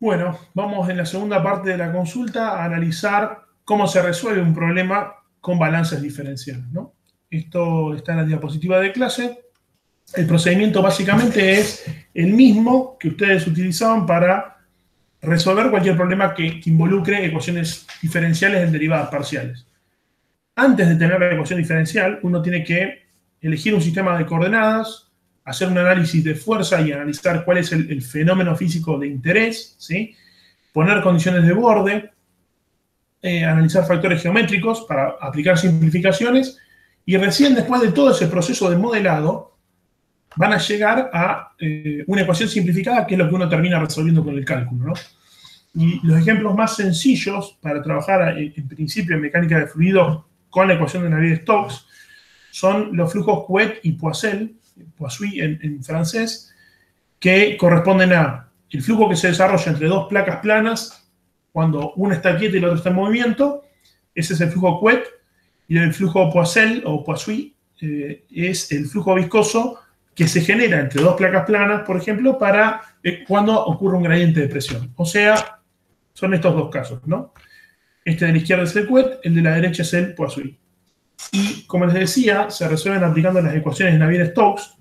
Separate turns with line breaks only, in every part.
Bueno, vamos en la segunda parte de la consulta a analizar cómo se resuelve un problema con balances diferenciales, ¿no? Esto está en la diapositiva de clase. El procedimiento básicamente es el mismo que ustedes utilizaban para resolver cualquier problema que involucre ecuaciones diferenciales en derivadas parciales. Antes de tener la ecuación diferencial, uno tiene que elegir un sistema de coordenadas, hacer un análisis de fuerza y analizar cuál es el fenómeno físico de interés, ¿sí? Poner condiciones de borde, analizar factores geométricos para aplicar simplificaciones, y recién después de todo ese proceso de modelado van a llegar a una ecuación simplificada, que es lo que uno termina resolviendo con el cálculo, ¿no? Y los ejemplos más sencillos para trabajar en principio en mecánica de fluidos con la ecuación de Navier-Stokes son los flujos Couette y Poiseuille en francés, que corresponden a el flujo que se desarrolla entre dos placas planas cuando una está quieta y la otra está en movimiento. Ese es el flujo Couette. Y el flujo Poiseuille o Poiseuille es el flujo viscoso que se genera entre dos placas planas, por ejemplo, para cuando ocurre un gradiente de presión. O sea, son estos dos casos, ¿no? Este de la izquierda es el Couette, el de la derecha es el Poiseuille. Y, como les decía, se resuelven aplicando las ecuaciones de Navier-Stokes.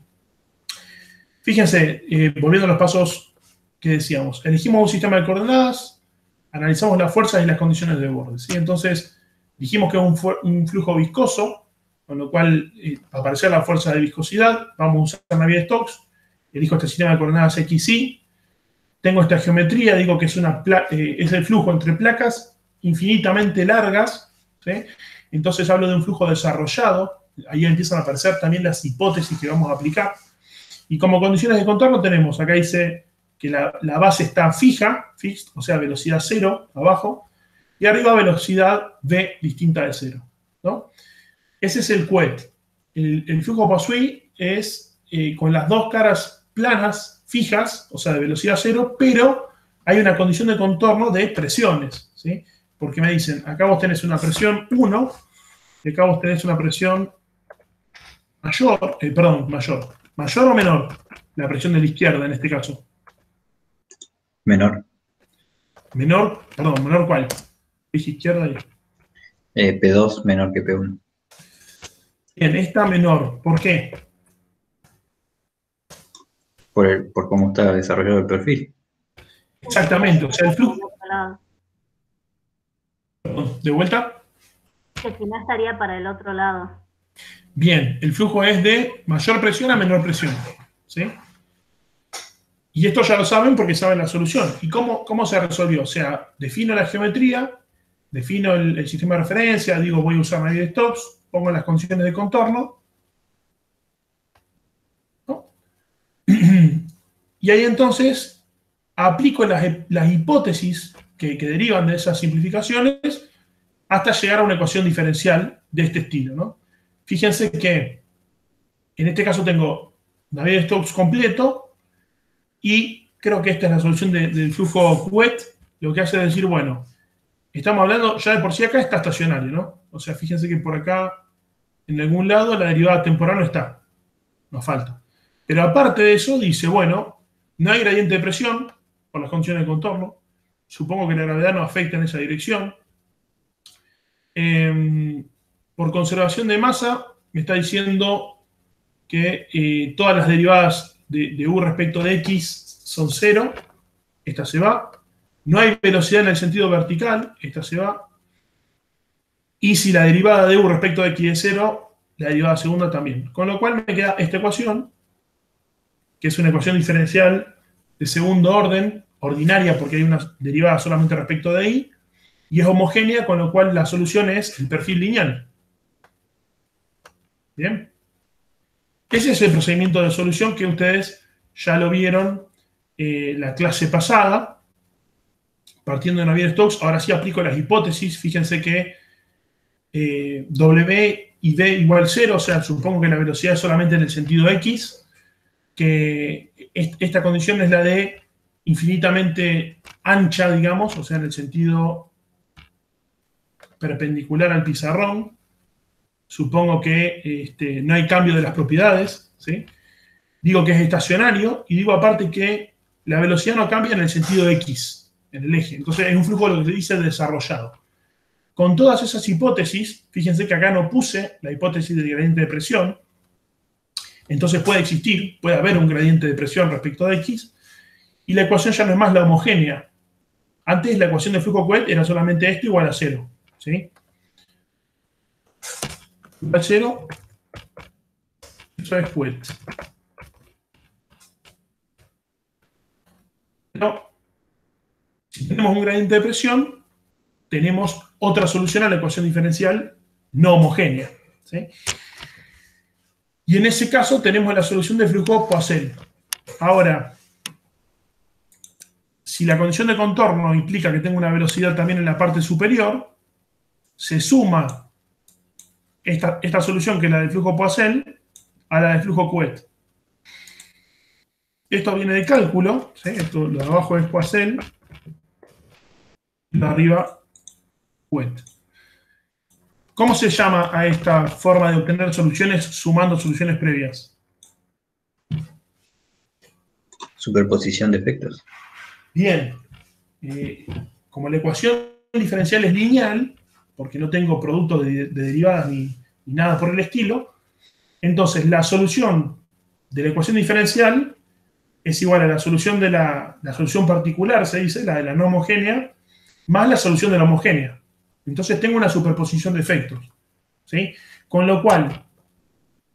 Fíjense, volviendo a los pasos que decíamos, elegimos un sistema de coordenadas, analizamos las fuerzas y las condiciones de borde, ¿sí? Entonces, dijimos que es un flujo viscoso, con lo cual, para aparecer la fuerza de viscosidad, vamos a usar Navier-Stokes, elijo este sistema de coordenadas X, Y, tengo esta geometría, digo que es el flujo entre placas infinitamente largas, ¿sí? Entonces hablo de un flujo desarrollado, ahí empiezan a aparecer también las hipótesis que vamos a aplicar. Y como condiciones de contorno tenemos, acá dice que la base está fija, fixed, o sea, velocidad 0 abajo, y arriba velocidad v distinta de 0, ¿no? Ese es el Couette. El flujo Poiseuille es con las dos caras planas, fijas, o sea, de velocidad 0, pero hay una condición de contorno de presiones, ¿sí? Porque me dicen, acá vos tenés una presión 1, y acá vos tenés una presión mayor, ¿mayor o menor? La presión de la izquierda en este caso.
Menor.
Menor, perdón, ¿menor cuál? Dije izquierda y...
P2 menor que P1.
Bien, esta menor, ¿por qué?
Por cómo está desarrollado el perfil.
Exactamente, o sea, el flujo... ¿De vuelta?
Que si no estaría para el otro lado.
Bien, el flujo es de mayor presión a menor presión, ¿sí? Y esto ya lo saben porque saben la solución. ¿Y cómo se resolvió? O sea, defino la geometría, defino el sistema de referencia, digo voy a usar Navier-Stokes, pongo las condiciones de contorno, ¿no? Y ahí entonces aplico las hipótesis que derivan de esas simplificaciones hasta llegar a una ecuación diferencial de este estilo, ¿no? Fíjense que en este caso tengo Navier-Stokes completo y creo que esta es la solución del flujo Couette. Lo que hace es decir, bueno, estamos hablando, ya de por sí acá está estacionario, ¿no? O sea, fíjense que por acá, en algún lado, la derivada temporal no está. Nos falta. Pero aparte de eso, dice, bueno, no hay gradiente de presión por las condiciones de contorno. Supongo que la gravedad no afecta en esa dirección. Por conservación de masa, me está diciendo que todas las derivadas de U respecto de X son 0. Esta se va. No hay velocidad en el sentido vertical. Esta se va. Y si la derivada de U respecto de X es 0, la derivada segunda también. Con lo cual me queda esta ecuación, que es una ecuación diferencial de segundo orden, ordinaria porque hay una derivada solamente respecto de I, y es homogénea, con lo cual la solución es el perfil lineal. ¿Bien? Ese es el procedimiento de solución que ustedes ya lo vieron la clase pasada, partiendo de Navier-Stokes. Ahora sí aplico las hipótesis. Fíjense que W y D igual 0, o sea, supongo que la velocidad es solamente en el sentido X, que esta condición es la de infinitamente ancha, digamos, o sea, en el sentido perpendicular al pizarrón. Supongo que no hay cambio de las propiedades, ¿sí? Digo que es estacionario y digo aparte que la velocidad no cambia en el sentido X. en el eje. Entonces es un flujo lo que se dice desarrollado. Con todas esas hipótesis, fíjense que acá no puse la hipótesis del gradiente de presión, entonces puede haber un gradiente de presión respecto de X, y la ecuación ya no es más la homogénea. Antes la ecuación de flujo Couette era solamente esto igual a 0. ¿Sí? Igual a 0, eso es Couette. Pero si tenemos un gradiente de presión, tenemos otra solución a la ecuación diferencial no homogénea. ¿Sí? Y en ese caso tenemos la solución de flujo Poiseuille. Ahora, si la condición de contorno implica que tengo una velocidad también en la parte superior, se suma esta solución, que es la del flujo Poiseuille, a la del flujo Couette. Esto viene de cálculo, ¿sí? Esto, lo de abajo es Poiseuille, lo de arriba Couette. ¿Cómo se llama a esta forma de obtener soluciones sumando soluciones previas?
Superposición de efectos.
Bien. Como la ecuación diferencial es lineal, porque no tengo producto de derivadas ni nada por el estilo, entonces la solución de la ecuación diferencial es igual a la solución de la solución particular, se dice, la de la no homogénea, más la solución de la homogénea. Entonces tengo una superposición de efectos, ¿sí? Con lo cual,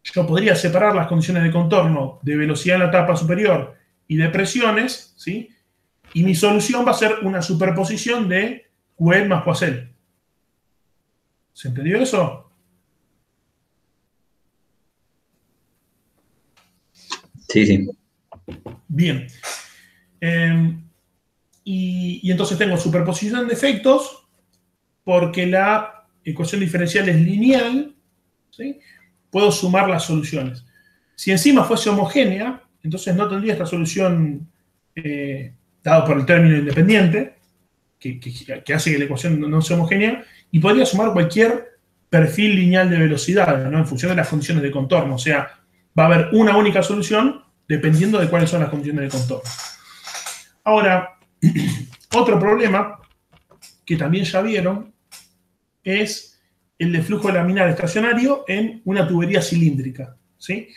yo podría separar las condiciones de contorno de velocidad en la etapa superior y de presiones, ¿sí? Y mi solución va a ser una superposición de Couette más Poiseuille. ¿Se entendió eso?
Sí, sí.
Bien. Y entonces tengo superposición de efectos porque la ecuación diferencial es lineal, ¿sí? Puedo sumar las soluciones. Si encima fuese homogénea, entonces no tendría esta solución dado por el término independiente, que hace que la ecuación no sea homogénea, y podría sumar cualquier perfil lineal de velocidad, ¿no? En función de las condiciones de contorno. O sea, va a haber una única solución dependiendo de cuáles son las condiciones de contorno. Ahora, otro problema que también ya vieron es el de flujo laminar estacionario en una tubería cilíndrica, ¿sí?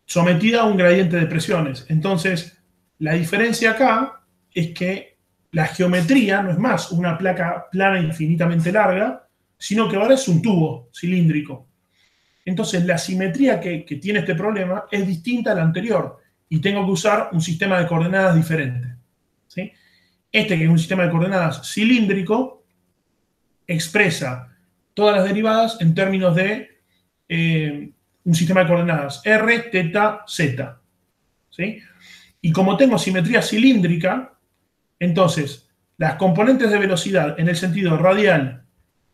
Sometida a un gradiente de presiones. Entonces, la diferencia acá es que la geometría no es más una placa plana infinitamente larga, sino que ahora es un tubo cilíndrico. Entonces, la simetría que tiene este problema es distinta a la anterior y tengo que usar un sistema de coordenadas diferente, ¿sí? Este, que es un sistema de coordenadas cilíndrico, expresa todas las derivadas en términos de un sistema de coordenadas R, teta, z. ¿Sí? Y como tengo simetría cilíndrica, entonces las componentes de velocidad en el sentido radial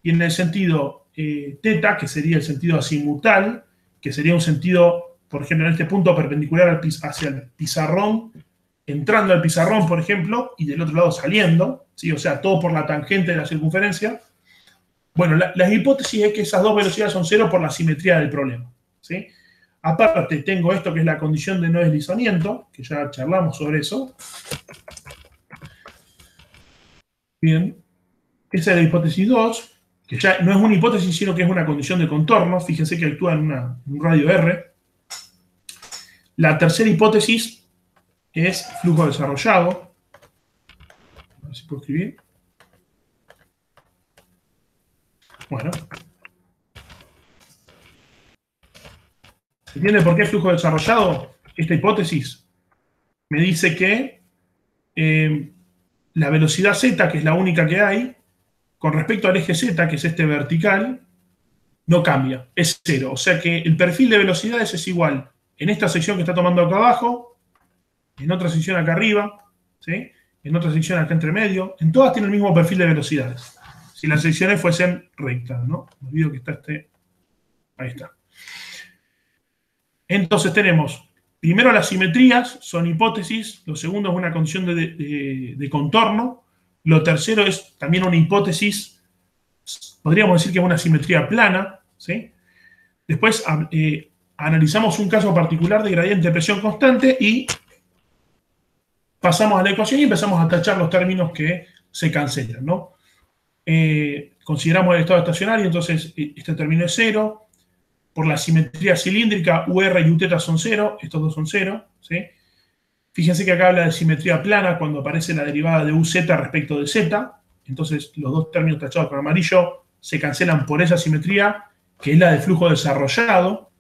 y en el sentido teta, que sería el sentido azimutal, que sería un sentido, por ejemplo, en este punto perpendicular hacia el pizarrón, entrando al pizarrón, por ejemplo, y del otro lado saliendo, ¿sí? O sea, todo por la tangente de la circunferencia. Bueno, la hipótesis es que esas dos velocidades son cero por la simetría del problema, ¿sí? Aparte, tengo esto que es la condición de no deslizamiento, que ya charlamos sobre eso. Bien. Esa es la hipótesis 2, que ya no es una hipótesis, sino que es una condición de contorno. Fíjense que actúa en un radio R. La tercera hipótesis es flujo desarrollado. A ver si puedo escribir. Bueno. ¿Se entiende por qué flujo desarrollado? Esta hipótesis me dice que la velocidad z, que es la única que hay, con respecto al eje z, que es este vertical, no cambia, es cero. O sea que el perfil de velocidades es igual en esta sección que está tomando acá abajo, en otra sección acá arriba, ¿sí? En otra sección acá entre medio. En todas tiene el mismo perfil de velocidades. Si las secciones fuesen rectas, ¿no? Me olvido que está este. Ahí está. Entonces tenemos, primero las simetrías, son hipótesis. Lo segundo es una condición de contorno. Lo tercero es también una hipótesis, podríamos decir que es una simetría plana, ¿sí? Después analizamos un caso particular de gradiente de presión constante y pasamos a la ecuación y empezamos a tachar los términos que se cancelan, ¿no? Consideramos el estado estacionario, entonces este término es 0. Por la simetría cilíndrica, UR y UT son 0, estos dos son 0, ¿sí? Fíjense que acá habla de simetría plana cuando aparece la derivada de UZ respecto de Z. Entonces, los dos términos tachados con amarillo se cancelan por esa simetría, que es la de flujo desarrollado.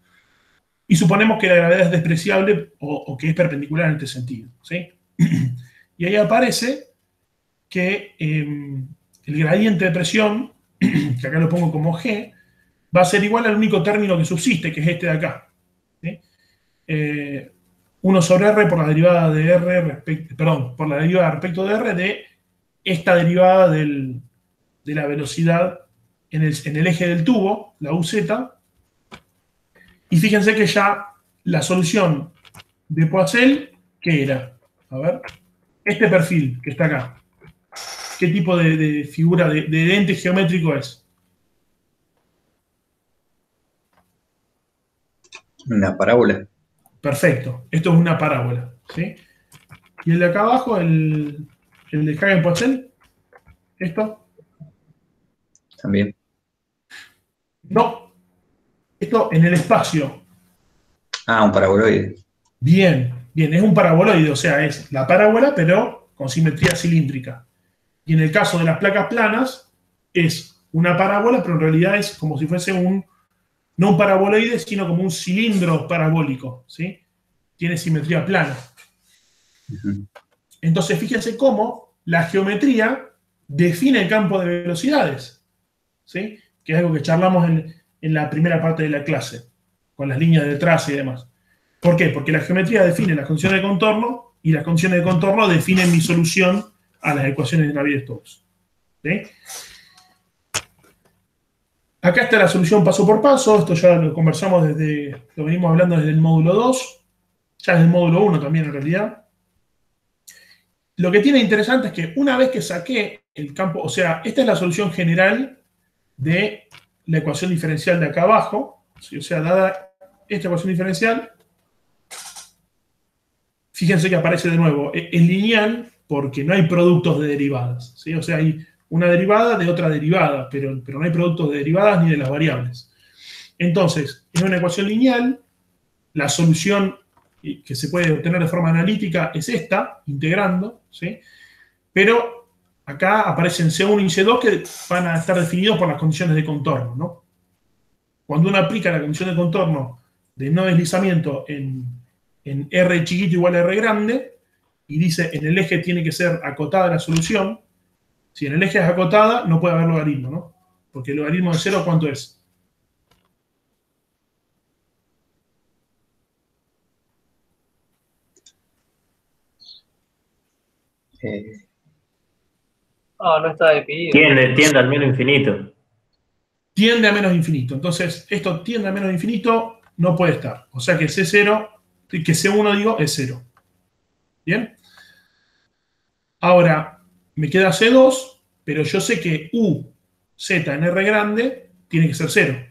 Y suponemos que la gravedad es despreciable o que es perpendicular en este sentido, ¿sí? Y ahí aparece que el gradiente de presión, que acá lo pongo como G, va a ser igual al único término que subsiste, que es este de acá, ¿sí? 1 sobre R por la derivada de R respecto, perdón, por la derivada respecto de R de esta derivada de la velocidad en el eje del tubo, la UZ. Y fíjense que ya la solución de Poiseuille, ¿qué era? A ver, este perfil que está acá, ¿qué tipo de figura, de ente geométrico es?
Una parábola.
Perfecto, esto es una parábola, ¿sí? Y el de acá abajo, el de Hagen-Poiseuille, ¿esto?
También.
No, esto en el espacio.
Ah, un paraboloide.
Bien, bien, es un paraboloide, o sea, es la parábola, pero con simetría cilíndrica. Y en el caso de las placas planas, es una parábola, pero en realidad es como si fuese no un paraboloide, sino como un cilindro parabólico, ¿sí? Tiene simetría plana. Entonces, fíjense cómo la geometría define el campo de velocidades, ¿sí? Que es algo que charlamos en la primera parte de la clase, con las líneas de traza y demás. ¿Por qué? Porque la geometría define las condiciones de contorno y las condiciones de contorno definen mi solución a las ecuaciones de Navier-Stokes, ¿sí? Acá está la solución paso por paso. Esto ya lo conversamos lo venimos hablando desde el módulo 2, ya desde el módulo 1 también en realidad. Lo que tiene interesante es que una vez que saqué el campo, o sea, esta es la solución general de la ecuación diferencial de acá abajo, ¿sí? O sea, dada esta ecuación diferencial, fíjense que aparece de nuevo, es lineal porque no hay productos de derivadas, ¿sí? O sea, hay una derivada de otra derivada, pero no hay productos de derivadas ni de las variables. Entonces, en una ecuación lineal, la solución que se puede obtener de forma analítica es esta, integrando, ¿sí? Pero acá aparecen C1 y C2 que van a estar definidos por las condiciones de contorno, ¿no? Cuando uno aplica la condición de contorno de no deslizamiento en R chiquito igual a R grande, y dice en el eje tiene que ser acotada la solución, si en el eje es acotada, no puede haber logaritmo, ¿no? Porque el logaritmo de 0, ¿cuánto es?
No está definido.
Tiende al menos infinito.
Tiende a menos infinito. Entonces, esto tiende a menos infinito, no puede estar. O sea que C0, que C1 digo, es 0. ¿Bien? Ahora, me queda C2, pero yo sé que U, Z en R grande, tiene que ser 0.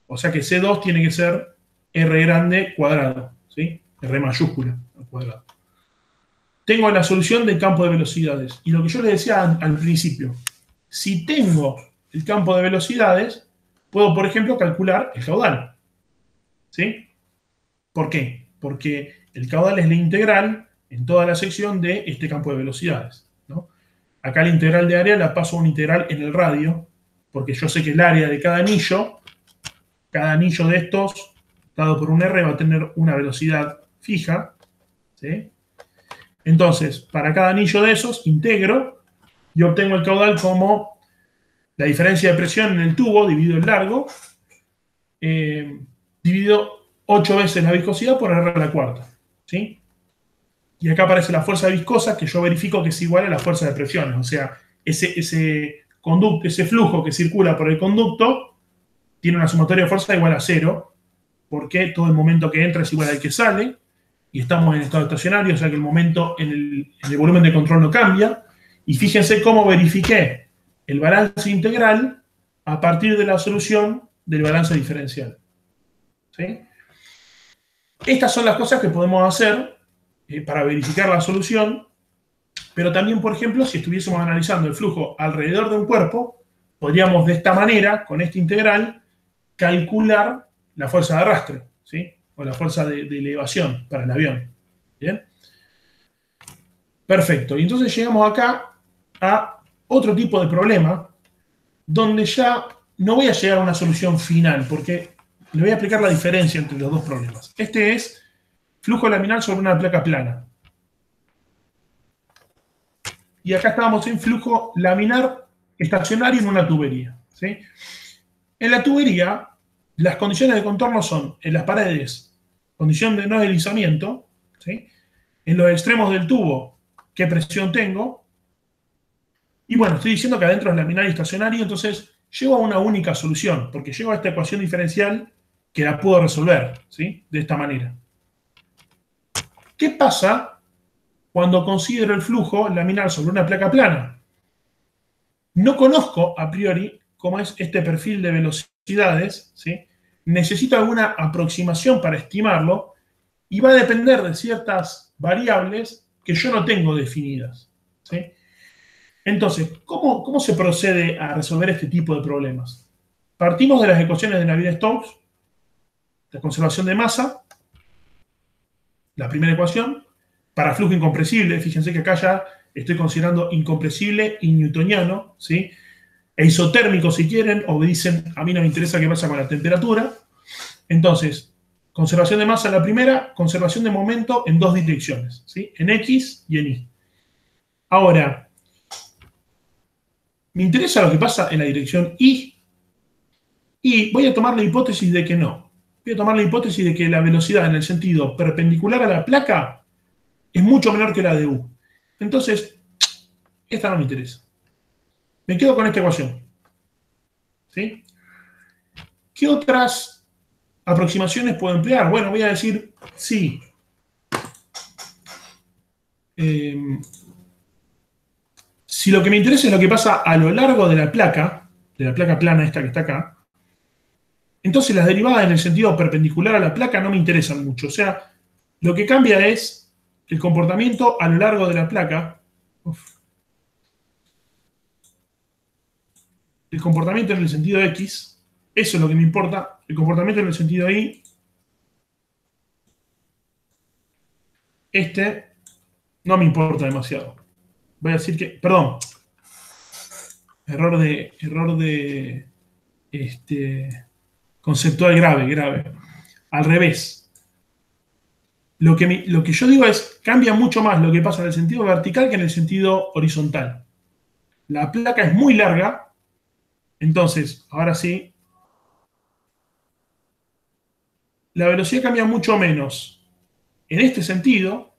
O sea que C2 tiene que ser R grande cuadrado, ¿sí? R mayúscula al cuadrado. Tengo la solución del campo de velocidades. Y lo que yo les decía al principio, si tengo el campo de velocidades, puedo, por ejemplo, calcular el caudal, ¿sí? ¿Por qué? Porque el caudal es la integral en toda la sección de este campo de velocidades, ¿no? Acá la integral de área la paso a una integral en el radio, porque yo sé que el área de cada anillo de estos, dado por un R, va a tener una velocidad fija, ¿sí? Entonces, para cada anillo de esos, integro y obtengo el caudal como la diferencia de presión en el tubo dividido el largo, dividido 8 veces la viscosidad por R a la cuarta, ¿sí? Y acá aparece la fuerza viscosa, que yo verifico que es igual a la fuerza de presiones. O sea, ese flujo que circula por el conducto tiene una sumatoria de fuerza igual a 0, porque todo el momento que entra es igual al que sale, y estamos en estado estacionario, o sea que el momento en el volumen de control no cambia. Y fíjense cómo verifiqué el balance integral a partir de la solución del balance diferencial, ¿sí? Estas son las cosas que podemos hacer para verificar la solución Pero también, por ejemplo, si estuviésemos analizando el flujo alrededor de un cuerpo, podríamos de esta manera, con este integral, calcular la fuerza de arrastre, ¿sí? O la fuerza de elevación para el avión. ¿Bien? Perfecto. Y entonces llegamos acá a otro tipo de problema, donde ya no voy a llegar a una solución final, porque le voy a explicar la diferencia entre los dos problemas. Este es flujo laminar sobre una placa plana. Y acá estábamos en flujo laminar estacionario en una tubería, ¿sí? En la tubería, las condiciones de contorno son, en las paredes, condición de no deslizamiento, ¿sí? En los extremos del tubo, qué presión tengo. Y bueno, estoy diciendo que adentro es laminar y estacionario, entonces llego a una única solución, porque llego a esta ecuación diferencial que la puedo resolver, ¿sí? De esta manera. ¿Qué pasa cuando considero el flujo laminar sobre una placa plana? No conozco a priori cómo es este perfil de velocidades, ¿sí? Necesito alguna aproximación para estimarlo y va a depender de ciertas variables que yo no tengo definidas, ¿sí? Entonces, ¿cómo se procede a resolver este tipo de problemas? Partimos de las ecuaciones de Navier-Stokes, la conservación de masa, la primera ecuación, para flujo incompresible. Fíjense que acá ya estoy considerando incompresible y newtoniano, ¿sí? E isotérmico si quieren, o me dicen, a mí no me interesa qué pasa con la temperatura. Entonces, conservación de masa en la primera, conservación de momento en dos direcciones, ¿sí? En X y en Y. Ahora, me interesa lo que pasa en la dirección Y, y voy a tomar la hipótesis de que no. Voy a tomar la hipótesis de que la velocidad en el sentido perpendicular a la placa es mucho menor que la de U. Entonces, esta no me interesa. Me quedo con esta ecuación, ¿sí? ¿Qué otras aproximaciones puedo emplear? Bueno, voy a decir, sí. Si lo que me interesa es lo que pasa a lo largo de la placa plana esta que está acá, entonces las derivadas en el sentido perpendicular a la placa no me interesan mucho. O sea, lo que cambia es el comportamiento a lo largo de la placa. El comportamiento en el sentido X, eso es lo que me importa. El comportamiento en el sentido Y, este no me importa demasiado. Voy a decir que, perdón, error de conceptual grave. Al revés. Lo que yo digo es, cambia mucho más lo que pasa en el sentido vertical que en el sentido horizontal. La placa es muy larga, entonces, ahora sí, la velocidad cambia mucho menos en este sentido.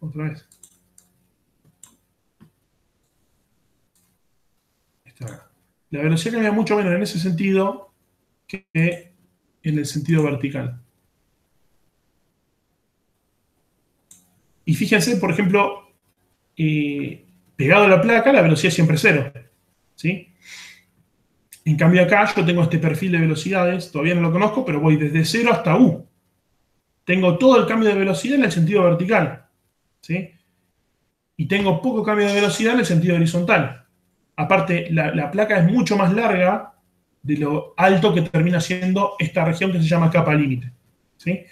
Otra vez. La velocidad cambia mucho menos en ese sentido que en el sentido vertical. Y fíjense, por ejemplo, pegado a la placa, la velocidad es siempre cero, ¿sí? En cambio acá yo tengo este perfil de velocidades, todavía no lo conozco, pero voy desde 0 hasta U. Tengo todo el cambio de velocidad en el sentido vertical, ¿sí? Y tengo poco cambio de velocidad en el sentido horizontal. Aparte, la placa es mucho más larga de lo alto que termina siendo esta región que se llama capa límite, ¿sí?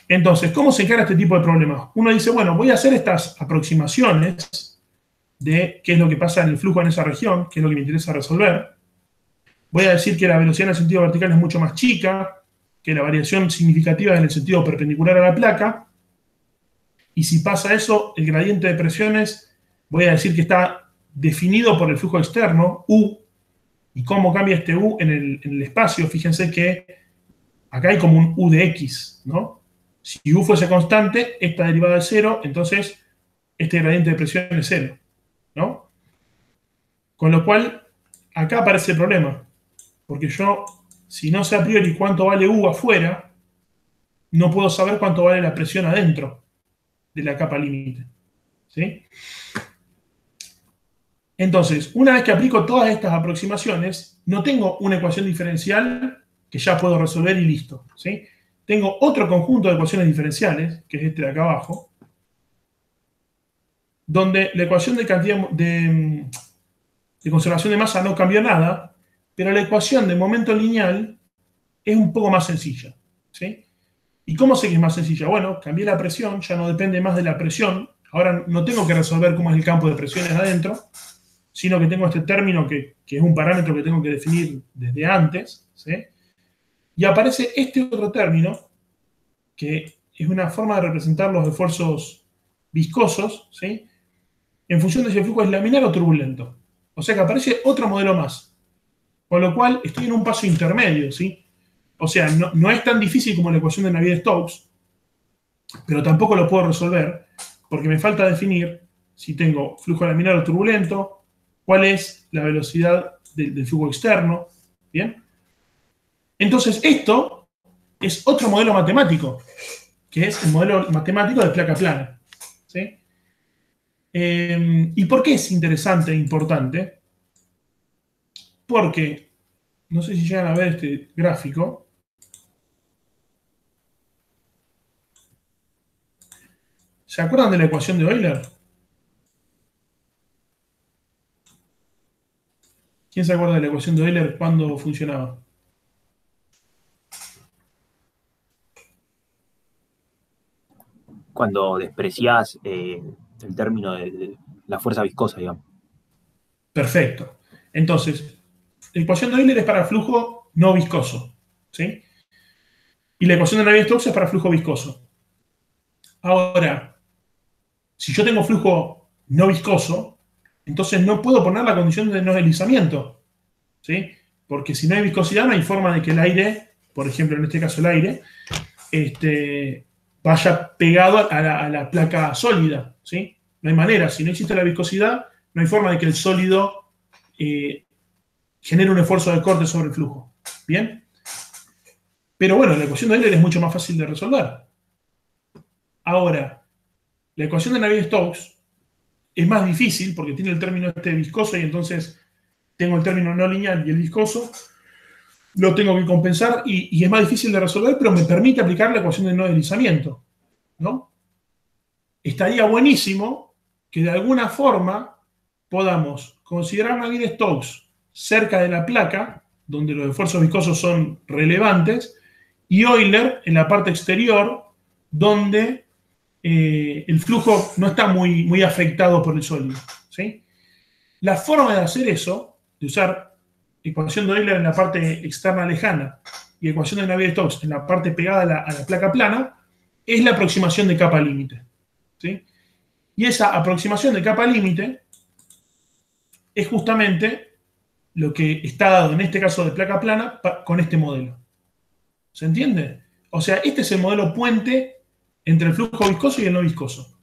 Entonces, ¿cómo se encara este tipo de problemas? Uno dice, bueno, voy a hacer estas aproximaciones de qué es lo que pasa en el flujo en esa región, qué es lo que me interesa resolver. Voy a decir que la velocidad en el sentido vertical es mucho más chica, que la variación significativa es en el sentido perpendicular a la placa. Y si pasa eso, el gradiente de presiones, voy a decir que está definido por el flujo externo, U. ¿Y cómo cambia este U en el espacio? Fíjense que acá hay como un U de X, ¿no? Si U fuese constante, esta derivada es 0, entonces este gradiente de presión es 0, ¿no? Con lo cual, acá aparece el problema. Porque yo, si no sé a priori cuánto vale U afuera, no puedo saber cuánto vale la presión adentro de la capa límite, ¿sí? Entonces, una vez que aplico todas estas aproximaciones, no tengo una ecuación diferencial que ya puedo resolver y listo, ¿sí? Tengo otro conjunto de ecuaciones diferenciales, que es este de acá abajo, donde la ecuación de cantidad de conservación de masa no cambió nada, pero la ecuación de momento lineal es un poco más sencilla, ¿sí? ¿Y cómo sé que es más sencilla? Bueno, cambié la presión, ya no depende más de la presión. Ahora no tengo que resolver cómo es el campo de presiones adentro, sino que tengo este término que es un parámetro que tengo que definir desde antes, ¿sí? Y aparece este otro término, que es una forma de representar los esfuerzos viscosos, ¿sí? En función de si el flujo es laminar o turbulento. O sea que aparece otro modelo más. Con lo cual estoy en un paso intermedio, ¿sí? O sea, no es tan difícil como la ecuación de Navier-Stokes, pero tampoco lo puedo resolver porque me falta definir si tengo flujo laminar o turbulento, cuál es la velocidad del flujo externo, ¿bien? Entonces, esto es otro modelo matemático, que es el modelo matemático de placa plana, ¿sí? ¿Y por qué es interesante e importante? Porque, no sé si llegan a ver este gráfico. ¿Se acuerdan de la ecuación de Euler? ¿Quién se acuerda de la ecuación de Euler cuando funcionaba?
Cuando despreciás el término de la fuerza viscosa, digamos.
Perfecto. Entonces, la ecuación de Euler es para flujo no viscoso, ¿sí? Y la ecuación de Navier-Stokes es para flujo viscoso. Ahora, si yo tengo flujo no viscoso, entonces no puedo poner la condición de no deslizamiento, ¿sí? Porque si no hay viscosidad, no hay forma de que el aire, por ejemplo, en este caso el aire, vaya pegado a la placa sólida, ¿sí? No hay manera. Si no existe la viscosidad, no hay forma de que el sólido genere un esfuerzo de corte sobre el flujo. ¿Bien? Pero bueno, la ecuación de Euler es mucho más fácil de resolver. Ahora, la ecuación de Navier-Stokes es más difícil porque tiene el término este viscoso y entonces tengo el término no lineal y el viscoso. Lo tengo que compensar y es más difícil de resolver, pero me permite aplicar la ecuación de no deslizamiento, ¿no? Estaría buenísimo que de alguna forma podamos considerar Navier-Stokes cerca de la placa, donde los esfuerzos viscosos son relevantes, y Euler en la parte exterior, donde el flujo no está muy afectado por el sólido, ¿sí? La forma de hacer eso, de usar ecuación de Euler en la parte externa lejana y ecuación de Navier-Stokes en la parte pegada a la placa plana, es la aproximación de capa límite, ¿sí? Y esa aproximación de capa límite es justamente lo que está dado en este caso de placa plana con este modelo. ¿Se entiende? O sea, este es el modelo puente entre el flujo viscoso y el no viscoso.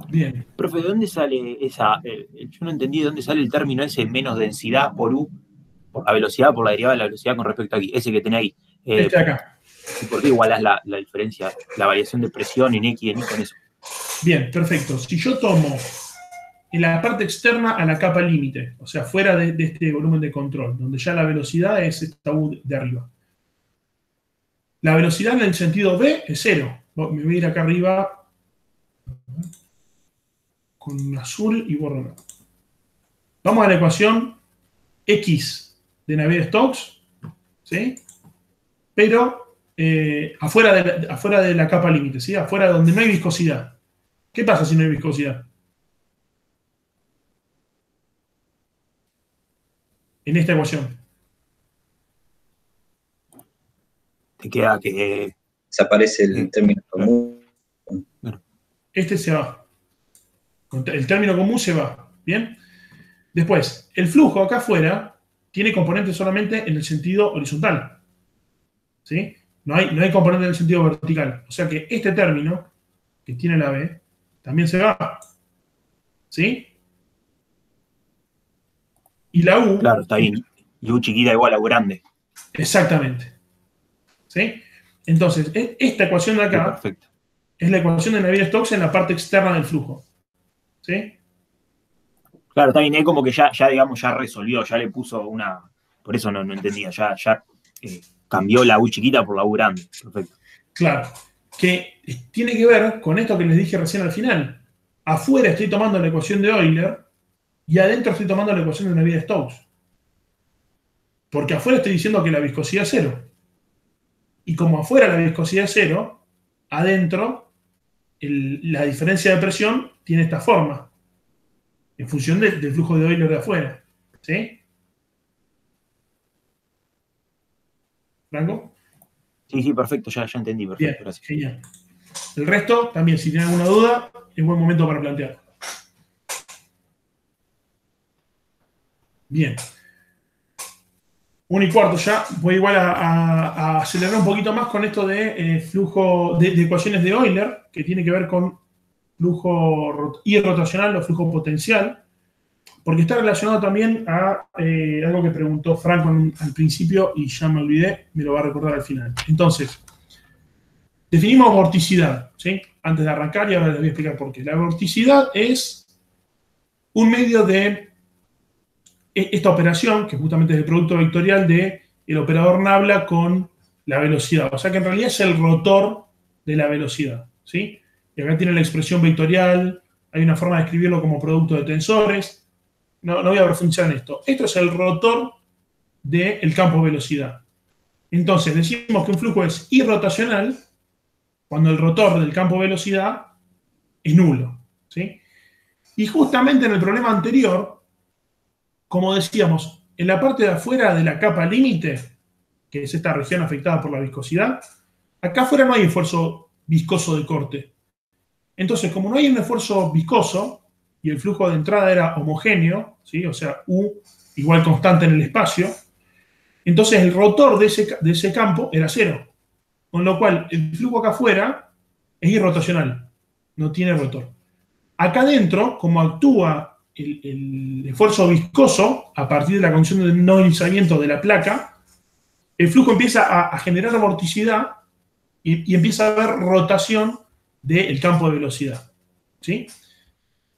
Bien.
Profe, ¿de dónde sale esa? Yo no entendí de dónde sale el término ese menos densidad por U, por la velocidad, por la derivada de la velocidad con respecto a aquí, ese que tenés ahí.
Este de acá.
¿Y por qué igualás la diferencia, la variación de presión en X y en Y con eso?
Bien, perfecto. Si yo tomo en la parte externa a la capa límite, o sea, fuera de este volumen de control, donde ya la velocidad es esta U de arriba. La velocidad en el sentido B es 0. Me voy a ir acá arriba con azul y borro. Vamos a la ecuación X de Navier-Stokes, ¿sí? Pero afuera de la capa límite, ¿sí? Afuera donde no hay viscosidad. ¿Qué pasa si no hay viscosidad? En esta ecuación.
Te queda que...
Desaparece el término común.
Este se va. El término común se va. ¿Bien? Después, el flujo acá afuera tiene componente solamente en el sentido horizontal. ¿Sí? No hay componente en el sentido vertical. O sea que este término, que tiene la B, también se va. ¿Sí? Y la U...
Claro, está bien. Y U chiquita igual a U grande.
Exactamente. ¿Sí? Entonces, esta ecuación de acá es la ecuación de Navier-Stokes en la parte externa del flujo. ¿Sí?
Claro, está bien, es como que ya digamos, ya resolvió, ya le puso una... Por eso no entendía, ya cambió la U chiquita por la U grande. Perfecto.
Claro. Que tiene que ver con esto que les dije recién al final. Afuera estoy tomando la ecuación de Euler y adentro estoy tomando la ecuación de Navier-Stokes. Porque afuera estoy diciendo que la viscosidad es 0. Y como afuera la viscosidad es 0, adentro la diferencia de presión tiene esta forma. En función del flujo de Euler de afuera. ¿Sí? ¿Franco?
Sí, perfecto, ya entendí, perfecto,
Bien,
gracias.
genial. El resto, también, si tienen alguna duda, es buen momento para plantear. Bien. 1:15 ya. Voy igual a acelerar un poquito más con esto de flujo de ecuaciones de Euler, que tiene que ver con flujo irrotacional o flujo potencial, porque está relacionado también a algo que preguntó Franco al principio y ya me olvidé, me lo va a recordar al final. Entonces, definimos vorticidad, ¿sí? Antes de arrancar, y ahora les voy a explicar por qué. La vorticidad es un medio de esta operación, que justamente es el producto vectorial del operador nabla con la velocidad. O sea que en realidad es el rotor de la velocidad, ¿sí? Y acá tiene la expresión vectorial, hay una forma de escribirlo como producto de tensores. No voy a profundizar en esto. Esto es el rotor del campo de velocidad. Entonces, decimos que un flujo es irrotacional cuando el rotor del campo de velocidad es nulo, ¿sí? Y justamente en el problema anterior, como decíamos, en la parte de afuera de la capa límite, que es esta región afectada por la viscosidad, acá afuera no hay esfuerzo viscoso de corte. Entonces, como no hay un esfuerzo viscoso, y el flujo de entrada era homogéneo, ¿sí? O sea, U igual constante en el espacio, entonces el rotor de ese campo era 0. Con lo cual, el flujo acá afuera es irrotacional, no tiene rotor. Acá adentro, como actúa el esfuerzo viscoso a partir de la condición de no deslizamiento de la placa, el flujo empieza a generar vorticidad y empieza a haber rotación del campo de velocidad, ¿sí?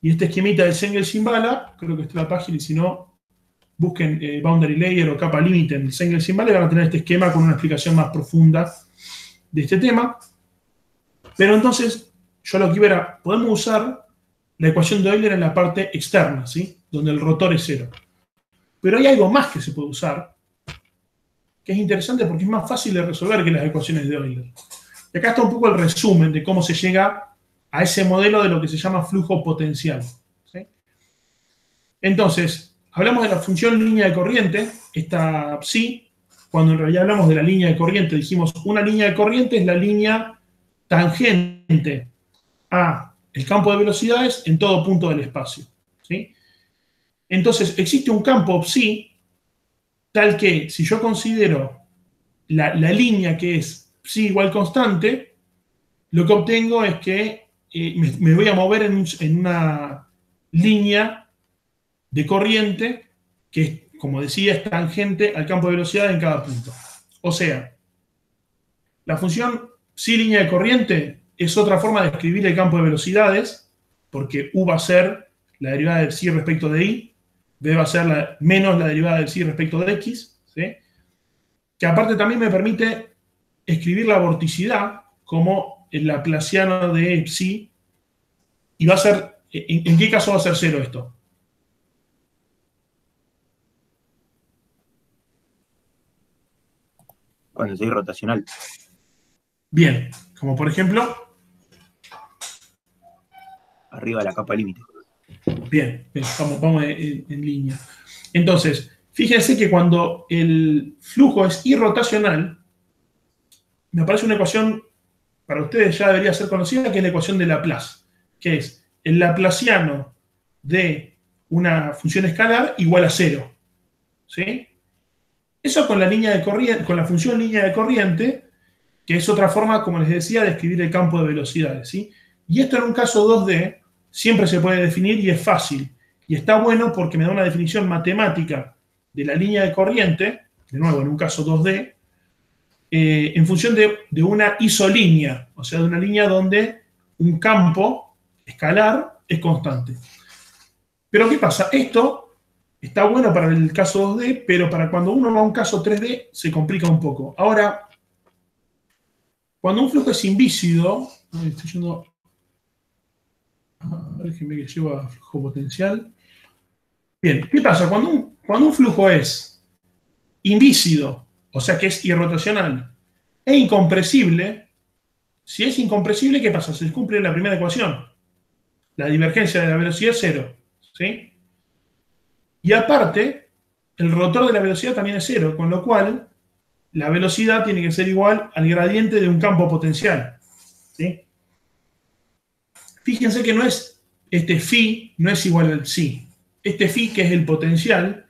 Y este esquemita del Sengel-Simbala, creo que está en la página, y si no, busquen boundary layer o capa límite en el Sengel-Simbala y van a tener este esquema con una explicación más profunda de este tema. Pero entonces, yo lo que iba era, podemos usar la ecuación de Euler en la parte externa, ¿sí? Donde el rotor es 0. Pero hay algo más que se puede usar, que es interesante porque es más fácil de resolver que las ecuaciones de Euler. Y acá está un poco el resumen de cómo se llega a ese modelo de lo que se llama flujo potencial, ¿sí? Entonces, hablamos de la función línea de corriente, esta psi, cuando en realidad hablamos de la línea de corriente, dijimos una línea de corriente es la línea tangente a el campo de velocidades en todo punto del espacio, ¿sí? Entonces, existe un campo psi tal que si yo considero la línea que es psi igual constante, lo que obtengo es que me voy a mover en una línea de corriente que, como decía, es tangente al campo de velocidad en cada punto. O sea, la función psi línea de corriente es otra forma de escribir el campo de velocidades, porque U va a ser la derivada del psi respecto de I, B va a ser menos la derivada del psi respecto de X, ¿sí? Que aparte también me permite escribir la vorticidad como el laplaciano de psi, y va a ser, ¿en qué caso va a ser 0 esto?
Cuando soy rotacional.
Bien, como por ejemplo,
Arriba de la capa límite.
bien, vamos en línea. Entonces, fíjense que cuando el flujo es irrotacional, me aparece una ecuación, para ustedes ya debería ser conocida, que es la ecuación de Laplace, que es el laplaciano de una función escalar igual a 0. ¿Sí? Eso con la línea de corriente, con la función línea de corriente, que es otra forma, como les decía, de escribir el campo de velocidades, ¿sí? Y esto en un caso 2D siempre se puede definir y es fácil. Y está bueno porque me da una definición matemática de la línea de corriente, de nuevo en un caso 2D, en función de una isolínea, o sea, de una línea donde un campo escalar es constante. Pero ¿qué pasa? Esto Está bueno para el caso 2D, pero para cuando uno va a un caso 3D se complica un poco. Ahora, cuando un flujo es invícido, estoy yendo, déjenme que llevo a flujo potencial. Bien, ¿qué pasa? Cuando un flujo es invícido, o sea que es irrotacional, e incompresible, si es incompresible, ¿qué pasa? Se cumple la primera ecuación. La divergencia de la velocidad es cero, ¿sí? Y aparte, el rotor de la velocidad también es cero, con lo cual la velocidad tiene que ser igual al gradiente de un campo potencial, ¿sí? Fíjense que no es este phi no es igual al psi. Este phi, que es el potencial,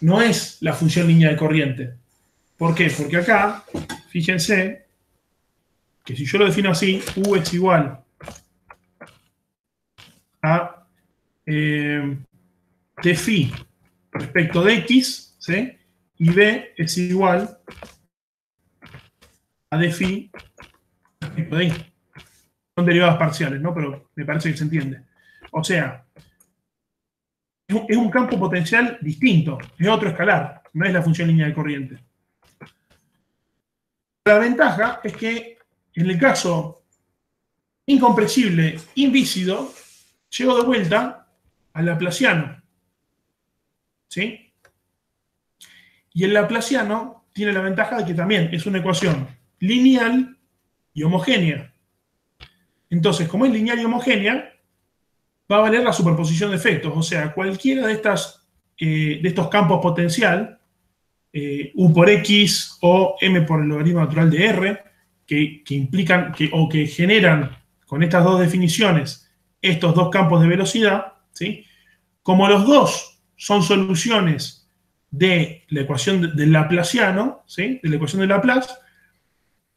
no es la función línea de corriente. ¿Por qué? Porque acá, fíjense, que si yo lo defino así, U es igual a T phi respecto de X, ¿sí? Y B es igual a D phi respecto de Y. Son derivadas parciales, ¿no? Pero me parece que se entiende. O sea, es un campo potencial distinto, es otro escalar, no es la función línea de corriente. La ventaja es que en el caso incompresible, invícido, llego de vuelta al laplaciano, ¿sí? Y el laplaciano tiene la ventaja de que también es una ecuación lineal y homogénea. Entonces, como es lineal y homogénea, va a valer la superposición de efectos. O sea, cualquiera de estos campos potencial, U por X o M por el logaritmo natural de R, que implican o que generan con estas dos definiciones estos dos campos de velocidad, ¿sí? Como los dos son soluciones de la ecuación del laplaciano, ¿sí? De la ecuación de Laplace,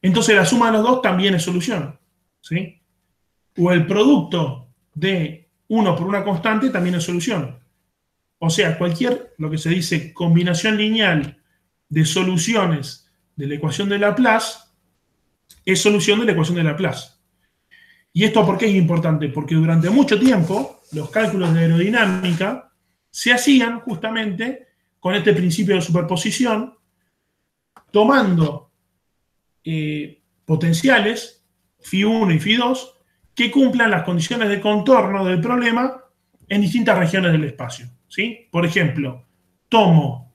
entonces la suma de los dos también es solución, ¿sí? O el producto de uno por una constante también es solución. O sea, lo que se dice combinación lineal de soluciones de la ecuación de Laplace es solución de la ecuación de Laplace. ¿Y esto por qué es importante? Porque durante mucho tiempo los cálculos de aerodinámica se hacían justamente con este principio de superposición, tomando potenciales φ1 y φ2 que cumplan las condiciones de contorno del problema en distintas regiones del espacio, ¿sí? Por ejemplo, tomo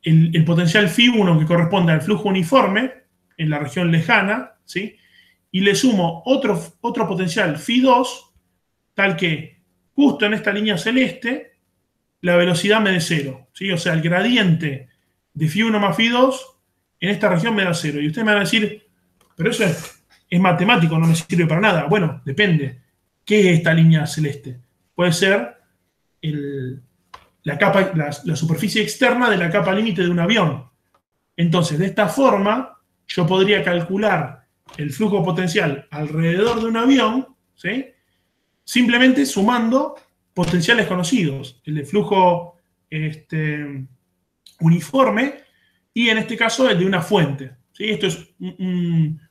el potencial φ1 que corresponde al flujo uniforme en la región lejana, ¿sí? Y le sumo otro potencial φ2, tal que justo en esta línea celeste la velocidad me dé cero, ¿sí? O sea, el gradiente de φ1 más φ2 en esta región me da cero. Y ustedes me van a decir, pero eso es matemático, no me sirve para nada. Bueno, depende. ¿Qué es esta línea celeste? Puede ser la superficie externa de la capa límite de un avión. Entonces, de esta forma, yo podría calcular el flujo potencial alrededor de un avión, ¿sí? Simplemente sumando potenciales conocidos, el de flujo uniforme y en este caso el de una fuente, ¿sí? Esto es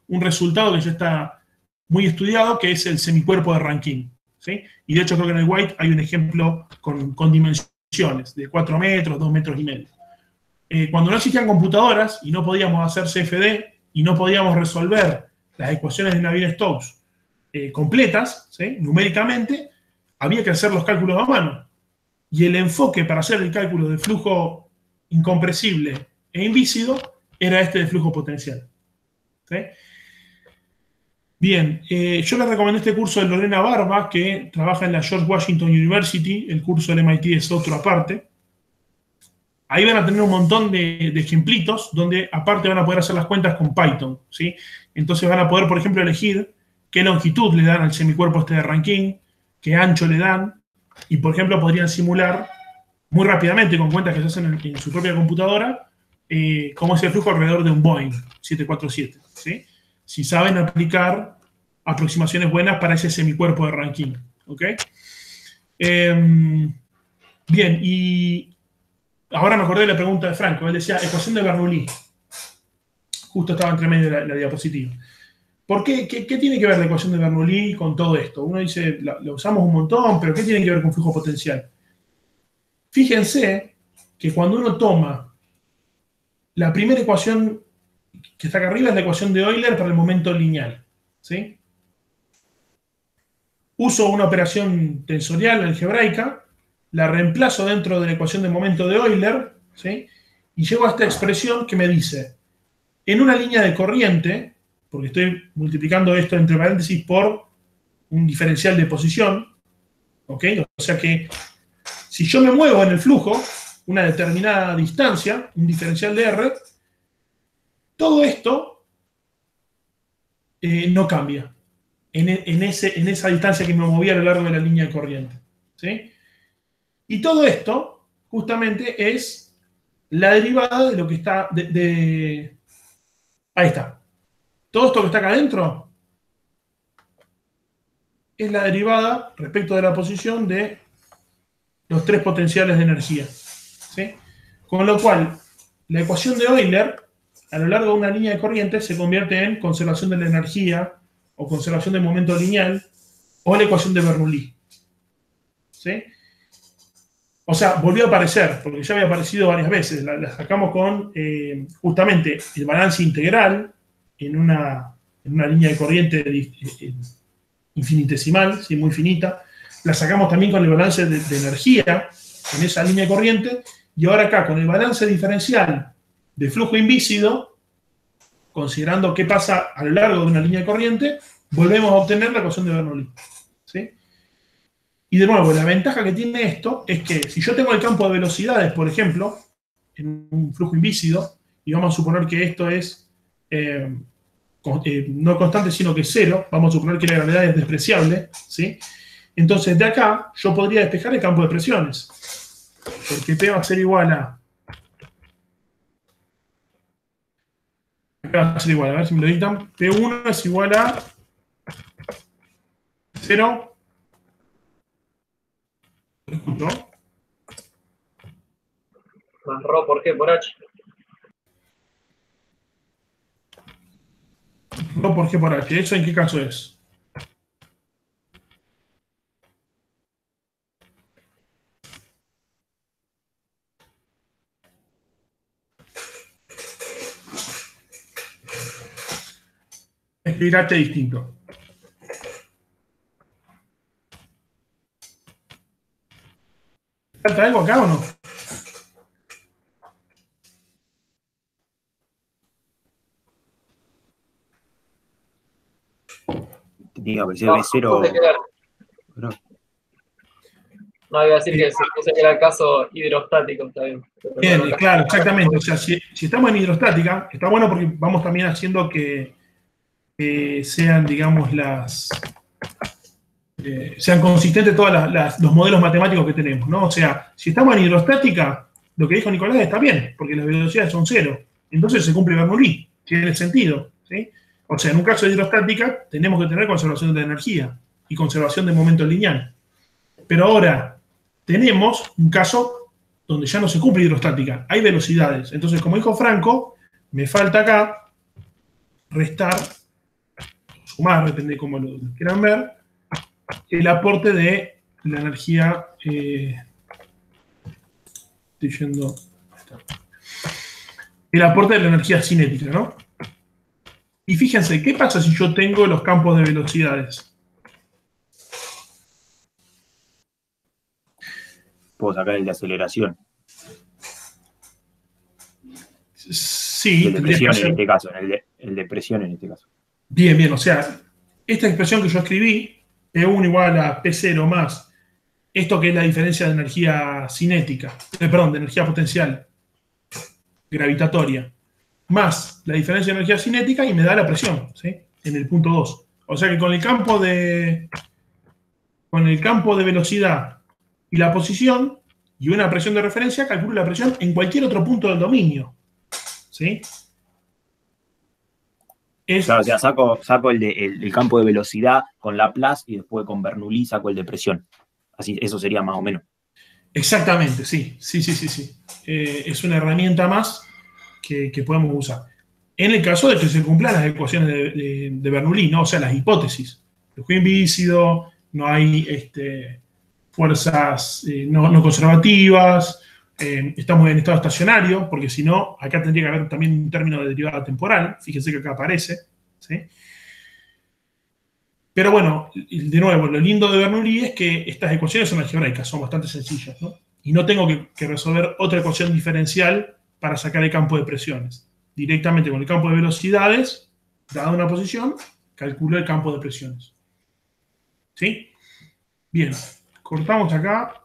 un resultado que ya está muy estudiado, que es el semicuerpo de Rankine, ¿sí? Y de hecho creo que en el White hay un ejemplo con dimensiones de 4 metros, 2 metros y medio. Cuando no existían computadoras y no podíamos hacer CFD y no podíamos resolver las ecuaciones de Navier-Stokes completas, ¿sí? Numéricamente, había que hacer los cálculos a mano. Y el enfoque para hacer el cálculo de flujo incompresible e invícido era este de flujo potencial, ¿sí? Bien, yo les recomendé este curso de Lorena Barba, que trabaja en la George Washington University. El curso del MIT es otro aparte. Ahí van a tener un montón de ejemplitos donde aparte van a poder hacer las cuentas con Python, ¿sí? Entonces van a poder, por ejemplo, elegir qué longitud le dan al semicuerpo este de Rankine, qué ancho le dan, y por ejemplo podrían simular muy rápidamente con cuentas que se hacen en su propia computadora cómo es el flujo alrededor de un Boeing 747, ¿sí? Si saben aplicar aproximaciones buenas para ese semicuerpo de Rankine, ¿ok? Bien, y ahora me acordé de la pregunta de Franco. Él decía, ecuación de Bernoulli. Justo estaba entre medio de la diapositiva. ¿Por qué? ¿Qué tiene que ver la ecuación de Bernoulli con todo esto? Uno dice, la usamos un montón, pero ¿qué tiene que ver con flujo potencial? Fíjense que cuando uno toma la primera ecuación que está acá arriba es la ecuación de Euler para el momento lineal, ¿sí? Uso una operación tensorial algebraica, la reemplazo dentro de la ecuación de momento de Euler, ¿sí? Y llego a esta expresión que me dice, en una línea de corriente, porque estoy multiplicando esto entre paréntesis por un diferencial de posición, ¿ok? O sea que si yo me muevo en el flujo, una determinada distancia, un diferencial de R, todo esto no cambia en esa distancia que me movía a lo largo de la línea de corriente, ¿sí? Y todo esto, justamente, es la derivada de lo que está... Ahí está. Todo esto que está acá adentro es la derivada respecto de la posición de los tres potenciales de energía, ¿sí? Con lo cual, la ecuación de Euler, a lo largo de una línea de corriente, se convierte en conservación de la energía, o conservación del momento lineal, o la ecuación de Bernoulli, ¿sí? O sea, volvió a aparecer, porque ya había aparecido varias veces. La sacamos con, justamente, el balance integral en una línea de corriente infinitesimal, ¿sí? Muy finita. La sacamos también con el balance de energía en esa línea de corriente. Y ahora acá, con el balance diferencial de flujo invícido, considerando qué pasa a lo largo de una línea de corriente, volvemos a obtener la ecuación de Bernoulli, ¿sí? Y de nuevo, la ventaja que tiene esto es que si yo tengo el campo de velocidades, por ejemplo, en un flujo invícido, y vamos a suponer que esto es no constante, sino que es cero, vamos a suponer que la gravedad es despreciable, ¿sí? Entonces, de acá, yo podría despejar el campo de presiones, porque P va a ser igual a... Va a ser igual, a ver si me lo dictan. P1 es igual a 0. ¿No?
Más Rho por G por H.
No por G por H. ¿Eso en qué caso es? Escribir H distinto. ¿Falta algo acá o no?
Diga, pero si es cero.
No, iba a decir que ese era el caso hidrostático, está bien.
Bien, claro, exactamente. O sea, si estamos en hidrostática, está bueno porque vamos también haciendo que sean, digamos, sean consistentes todos los modelos matemáticos que tenemos, ¿no? O sea, si estamos en hidrostática, lo que dijo Nicolás está bien, porque las velocidades son cero. Entonces se cumple Bernoulli, tiene sentido, ¿sí? O sea, en un caso de hidrostática, tenemos que tener conservación de energía y conservación de momento lineal. Pero ahora tenemos un caso donde ya no se cumple hidrostática, hay velocidades. Entonces, como dijo Franco, me falta acá restar, sumar, depende de cómo lo quieran ver, el aporte de la energía, estoy yendo, el aporte de la energía cinética, ¿no? Y fíjense, ¿qué pasa si yo tengo los campos de velocidades?
Puedo sacar el de aceleración.
Sí.
El de presión en este caso, el de presión en este caso.
Bien, bien, o sea, esta expresión que yo escribí, P1 igual a P0 más esto que es la diferencia de energía cinética, perdón, de energía potencial gravitatoria, más la diferencia de energía cinética y me da la presión, ¿sí? En el punto 2. O sea que con el campo de velocidad y la posición y una presión de referencia, calculo la presión en cualquier otro punto del dominio, ¿sí?
Claro, o sea, saco el campo de velocidad con Laplace y después con Bernoulli saco el de presión. Así, eso sería más o menos.
Exactamente, sí. Es una herramienta más que podemos usar. En el caso de que se cumplan las ecuaciones de Bernoulli, ¿no? O sea, las hipótesis. Flujo invícido, no hay fuerzas no conservativas, estamos en estado estacionario, porque si no, acá tendría que haber también un término de derivada temporal. Fíjense que acá aparece, ¿sí? Pero bueno, de nuevo, lo lindo de Bernoulli es que estas ecuaciones son algebraicas, son bastante sencillas, ¿no? Y no tengo que resolver otra ecuación diferencial para sacar el campo de presiones. Directamente con el campo de velocidades, dada una posición, calculo el campo de presiones. ¿Sí? Bien, cortamos acá.